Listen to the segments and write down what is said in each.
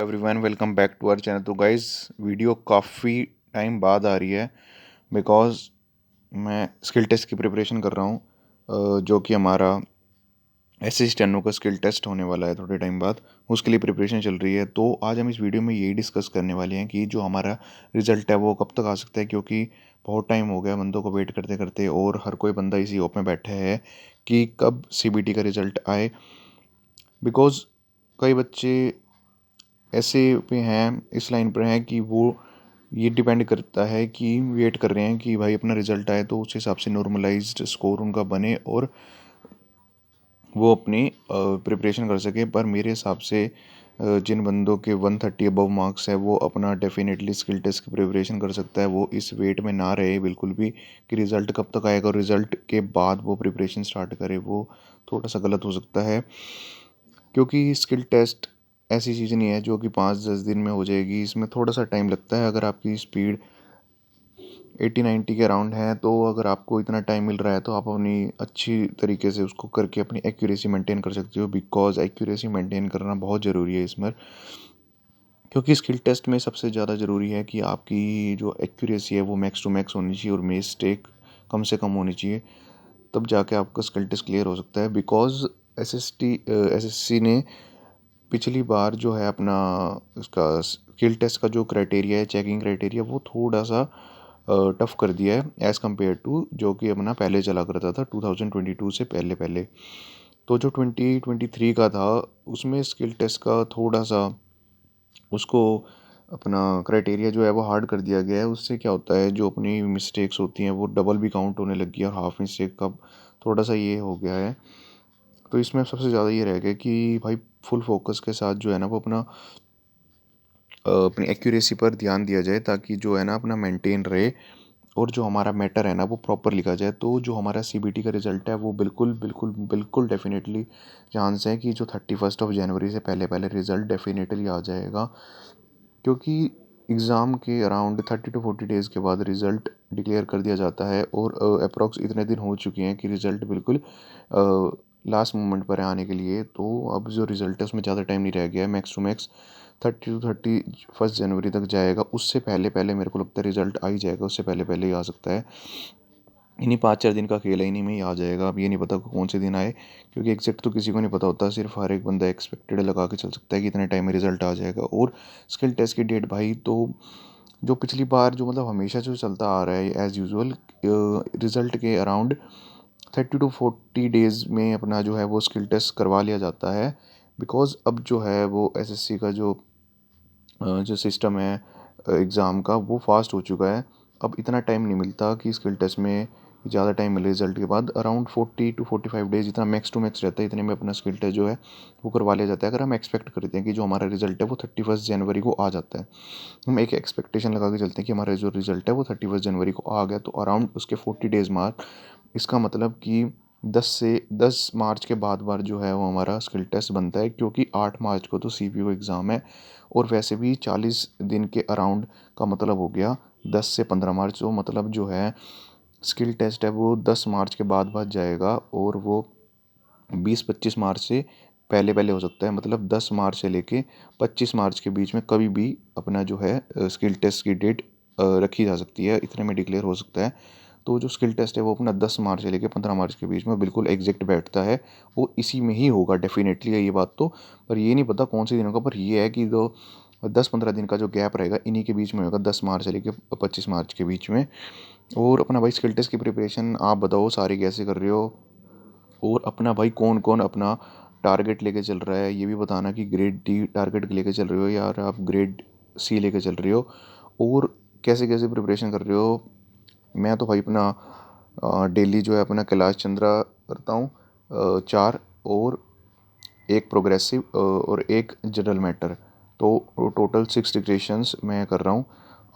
Everyone welcome back to our channel. तो guys video काफ़ी time बाद आ रही है बिकॉज मैं स्किल टेस्ट की प्रिपरेशन कर रहा हूँ, जो कि हमारा एस एस टेनो का स्किल टेस्ट होने वाला है थोड़े टाइम बाद। उसके लिए प्रिपरेशन चल रही है। तो आज हम इस वीडियो में यही डिस्कस करने वाले हैं कि जो हमारा रिज़ल्ट है वो कब तक आ सकता है, क्योंकि बहुत टाइम हो गया बंदों को वेट करते करते और हर कोई बंदा इसी होप में बैठा है कि कब सीबीटी का रिज़ल्ट आए। बिकॉज कई बच्चे ऐसे पे हैं, इस लाइन पर हैं कि वो ये डिपेंड करता है कि वेट कर रहे हैं कि भाई अपना रिज़ल्ट आए तो उस हिसाब से नॉर्मलाइज्ड स्कोर उनका बने और वो अपनी प्रिपरेशन कर सके। पर मेरे हिसाब से जिन बंदों के 130 अबव मार्क्स है वो अपना डेफिनेटली स्किल टेस्ट की प्रिपरेशन कर सकता है। वो इस वेट में ना रहे बिल्कुल भी कि रिज़ल्ट कब तक आएगा और रिज़ल्ट के बाद वो प्रिपरेशन स्टार्ट करे, वो थोड़ा सा गलत हो सकता है। क्योंकि स्किल टेस्ट ऐसी चीज़ नहीं है जो कि 5-10 दिन में हो जाएगी। इसमें थोड़ा सा टाइम लगता है। अगर आपकी स्पीड 80-90 के अराउंड है तो अगर आपको इतना टाइम मिल रहा है तो आप अपनी अच्छी तरीके से उसको करके अपनी एक्यूरेसी मेंटेन कर सकते हो। बिकॉज एक्यूरेसी मेंटेन करना बहुत ज़रूरी है इसमें, क्योंकि स्किल टेस्ट में सबसे ज़्यादा ज़रूरी है कि आपकी जो एक्यूरेसी है वो मैक्स टू मैक्स होनी चाहिए और मिस्टेक कम से कम होनी चाहिए। तब जाके आपका स्किल टेस्ट क्लियर हो सकता है। बिकॉज एसएससी ने पिछली बार जो है अपना इसका स्किल टेस्ट का जो क्राइटेरिया है, चेकिंग क्राइटेरिया, वो थोड़ा सा टफ कर दिया है एज़ कम्पेयर टू जो कि अपना पहले चला करता था 2022 से पहले पहले। तो जो 2023 का था उसमें स्किल टेस्ट का थोड़ा सा उसको अपना क्राइटेरिया जो है वो हार्ड कर दिया गया है। उससे क्या होता है, जो अपनी मिस्टेक्स होती हैं वो डबल भी काउंट होने लगी है और हाफ मिस्टेक का थोड़ा सा ये हो गया है। तो इसमें सबसे ज़्यादा ये रह गया कि भाई फुल फोकस के साथ जो है ना वो अपनी एक्यूरेसी पर ध्यान दिया जाए, ताकि जो है ना अपना मेंटेन रहे और जो हमारा मैटर है ना वो प्रॉपर लिखा जाए। तो जो हमारा सीबीटी का रिज़ल्ट है वो बिल्कुल बिल्कुल बिल्कुल डेफिनेटली चांस है कि जो 31 जनवरी से पहले पहले रिज़ल्ट डेफिनेटली आ जाएगा। क्योंकि एग्ज़ाम के अराउंड 30 to 40 डेज़ के बाद रिज़ल्ट डिक्लेयर कर दिया जाता है और अप्रॉक्स इतने दिन हो चुके हैं कि रिज़ल्ट बिल्कुल लास्ट मोमेंट पर है आने के लिए। तो अब जो रिज़ल्ट है उसमें ज़्यादा टाइम नहीं रह गया है। मैक्स टू मैक्स 31 जनवरी तक जाएगा। उससे पहले पहले मेरे को लगता है रिज़ल्ट आ ही जाएगा, उससे पहले पहले ही आ सकता है। इन्हीं 5-4 दिन का खेल है, इन्हीं में ही आ जाएगा। अब ये नहीं पता कौन से दिन आए, क्योंकि एग्जैक्ट तो किसी को नहीं पता होता। सिर्फ हर एक बंदा एक्सपेक्टेड लगा के चल सकता है कि इतने टाइम में रिजल्ट आ जाएगा। और स्किल टेस्ट की डेट भाई, तो जो पिछली बार जो मतलब हमेशा जो चलता आ रहा है एज़ यूजुअल, रिज़ल्ट के अराउंड 30 to 40 डेज़ में अपना जो है वो स्किल टेस्ट करवा लिया जाता है। बिकॉज अब जो है वो एसएससी का जो सिस्टम है एग्ज़ाम का वो फास्ट हो चुका है। अब इतना टाइम नहीं मिलता कि स्किल टेस्ट में ज़्यादा टाइम मिले। रिजल्ट के बाद अराउंड 40 to 45 डेज़ इतना मैक्स टू मैक्स रहता है, इतने में अपना स्किल टेस्ट जो है वो करवा लिया जाता है। अगर हम एक्सपेक्ट करते हैं कि जो हमारा रिजल्ट है वो 31 जनवरी को आ जाता है, हम एक एक्सपेक्टेशन लगा के चलते हैं कि हमारा जो रिजल्ट है वो 31 जनवरी को आ गया, तो अराउंड उसके 40 डेज़ मार्क, इसका मतलब कि 10 मार्च के बाद बार जो है वो हमारा स्किल टेस्ट बनता है। क्योंकि 8 मार्च को तो सीपीयू एग्ज़ाम है और वैसे भी 40 दिन के अराउंड का मतलब हो गया 10 से 15 मार्च। तो मतलब जो है स्किल टेस्ट है वो 10 मार्च के बाद जाएगा और वो 20-25 मार्च से पहले पहले हो सकता है। मतलब 10 मार्च से लेके 25 मार्च के बीच में कभी भी अपना जो है स्किल टेस्ट की डेट रखी जा सकती है, इतने में डिक्लेयर हो सकता है। तो जो स्किल टेस्ट है वो अपना 10 मार्च से लेके 15 मार्च के बीच में बिल्कुल एग्जैक्ट बैठता है और इसी में ही होगा डेफिनेटली है ये बात तो। पर ये नहीं पता कौन से दिन होगा, पर ये है कि जो 10-15 दिन का जो गैप रहेगा इन्हीं के बीच में होगा, 10 मार्च से लेके 25 मार्च के बीच में। और अपना भाई स्किल टेस्ट की प्रिपरेशन आप बताओ सारी कैसे कर रहे हो, और अपना भाई कौन कौन अपना टारगेट लेके चल रहा है ये भी बताना कि ग्रेड डी टारगेट लेके चल रहे हो या आप ग्रेड सी लेके चल रहे हो, और कैसे कैसे प्रिपरेशन कर रहे हो। मैं तो भाई अपना डेली जो है अपना कैलाश चंद्रा करता हूँ 4, और एक प्रोग्रेसिव और एक जनरल मैटर। तो टोटल 6 डिक्टेशंस मैं कर रहा हूँ।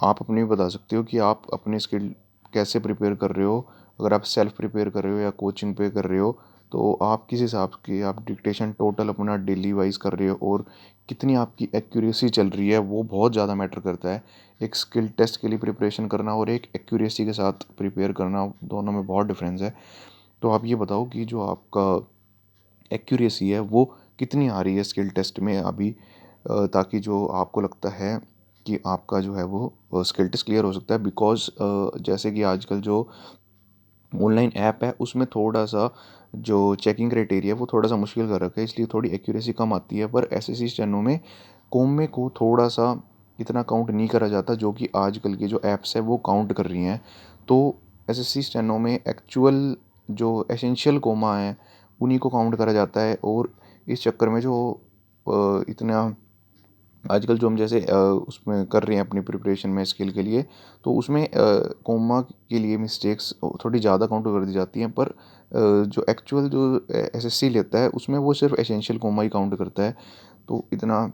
आप अपनी बता सकते हो कि आप अपनी स्किल कैसे प्रिपेयर कर रहे हो। अगर आप सेल्फ प्रिपेयर कर रहे हो या कोचिंग पे कर रहे हो तो आप किस हिसाब की आप डिक्टेशन टोटल अपना डेली वाइज कर रहे हो, और कितनी आपकी एक्यूरेसी चल रही है वो बहुत ज़्यादा मैटर करता है। एक स्किल टेस्ट के लिए प्रिपरेशन करना और एक एक्यूरेसी के साथ प्रिपेयर करना, दोनों में बहुत डिफरेंस है। तो आप ये बताओ कि जो आपका एक्यूरेसी है वो कितनी आ रही है स्किल टेस्ट में अभी, ताकि जो आपको लगता है कि आपका जो है वो स्किल टेस्ट क्लियर हो सकता है। बिकॉज़ जैसे कि आजकल जो ऑनलाइन ऐप है उसमें थोड़ा-सा जो चेकिंग क्राइटेरिया है वो थोड़ा-सा मुश्किल कर रखा है, इसलिए थोड़ी एक्यूरेसी कम आती है। पर एसएससी स्टेनो में कॉमे को थोड़ा-सा इतना काउंट नहीं करा जाता जो कि आजकल की जो ऐप्स है वो काउंट कर रही हैं। तो एसएससी स्टेनो में एक्चुअल जो एसेंशियल कॉमा है उन्हीं को काउंट करा जाता है। और इस चक्कर में जो इतना आजकल जो हम जैसे उसमें कर रहे हैं अपनी प्रिपरेशन में स्किल के लिए, तो उसमें कोमा के लिए मिस्टेक्स थोड़ी ज़्यादा काउंट कर दी जाती हैं। पर जो एक्चुअल जो एसएससी लेता है उसमें वो सिर्फ एसेंशियल कोमा ही काउंट करता है। तो इतना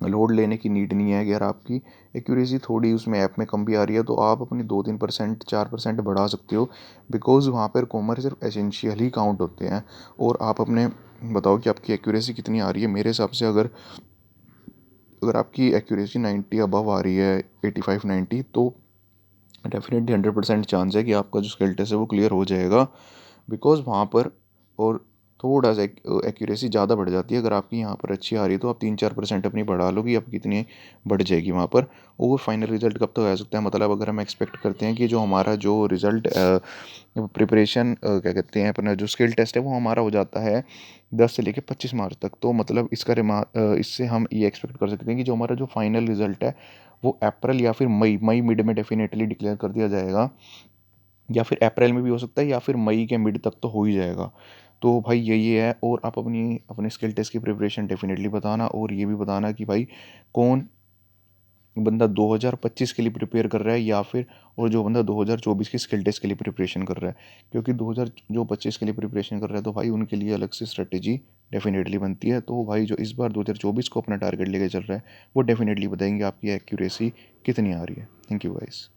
लोड लेने की नीड नहीं है। अगर आपकी एक्यूरेसी थोड़ी उसमें ऐप में कम भी आ रही है तो आप अपनी 2-3% 4% बढ़ा सकते हो। बिकॉज़ वहाँ पर कॉमर सिर्फ एसेंशियल ही काउंट होते हैं। और आप अपने बताओ कि आपकी एक्यूरेसी कितनी आ रही है। मेरे हिसाब से अगर अगर आपकी एक्यूरेसी 90 अबव आ रही है, 85-90, तो डेफिनेटली 100% चांस है कि आपका जो स्किल टेस्ट है वो क्लियर हो जाएगा। बिकॉज़ वहाँ पर और थोड़ा सा एक्यूरेसी ज़्यादा बढ़ जाती है। अगर आपकी यहाँ पर अच्छी आ रही है तो आप 3-4% अपनी बढ़ा लो कि आपकी कितनी बढ़ जाएगी वहाँ पर। और फाइनल रिजल्ट कब तक आ सकता है, मतलब अगर हम एक्सपेक्ट करते हैं कि जो हमारा जो रिजल्ट प्रिपरेशन क्या कहते हैं अपना जो स्किल टेस्ट है वो हमारा हो जाता है 10 से लेके 25 मार्च तक, तो मतलब इससे हम ये एक्सपेक्ट कर सकते हैं कि जो हमारा जो फाइनल रिजल्ट है वो अप्रैल या फिर मई मई मिड में डेफिनेटली डिक्लेयर कर दिया जाएगा। या फिर अप्रैल में भी हो सकता है या फिर मई के मिड तक तो हो ही जाएगा। तो भाई यही है। और आप अपने स्किल टेस्ट की प्रिपरेशन डेफिनेटली बताना और ये भी बताना कि भाई कौन बंदा 2025 के लिए प्रिपेयर कर रहा है या फिर और जो बंदा 2024 की स्किल टेस्ट के लिए प्रिपरेशन कर रहा है। क्योंकि 2000 जो 25 के लिए प्रिपरेशन कर रहा है तो भाई उनके लिए अलग से स्ट्रेटेजी डेफिनेटली बनती है। तो भाई जो इस बार 2024 को अपना टारगेट लेके चल रहा है वो डेफिनेटली बताएंगे आपकी एक्यूरेसी कितनी आ रही है। Thank you guys.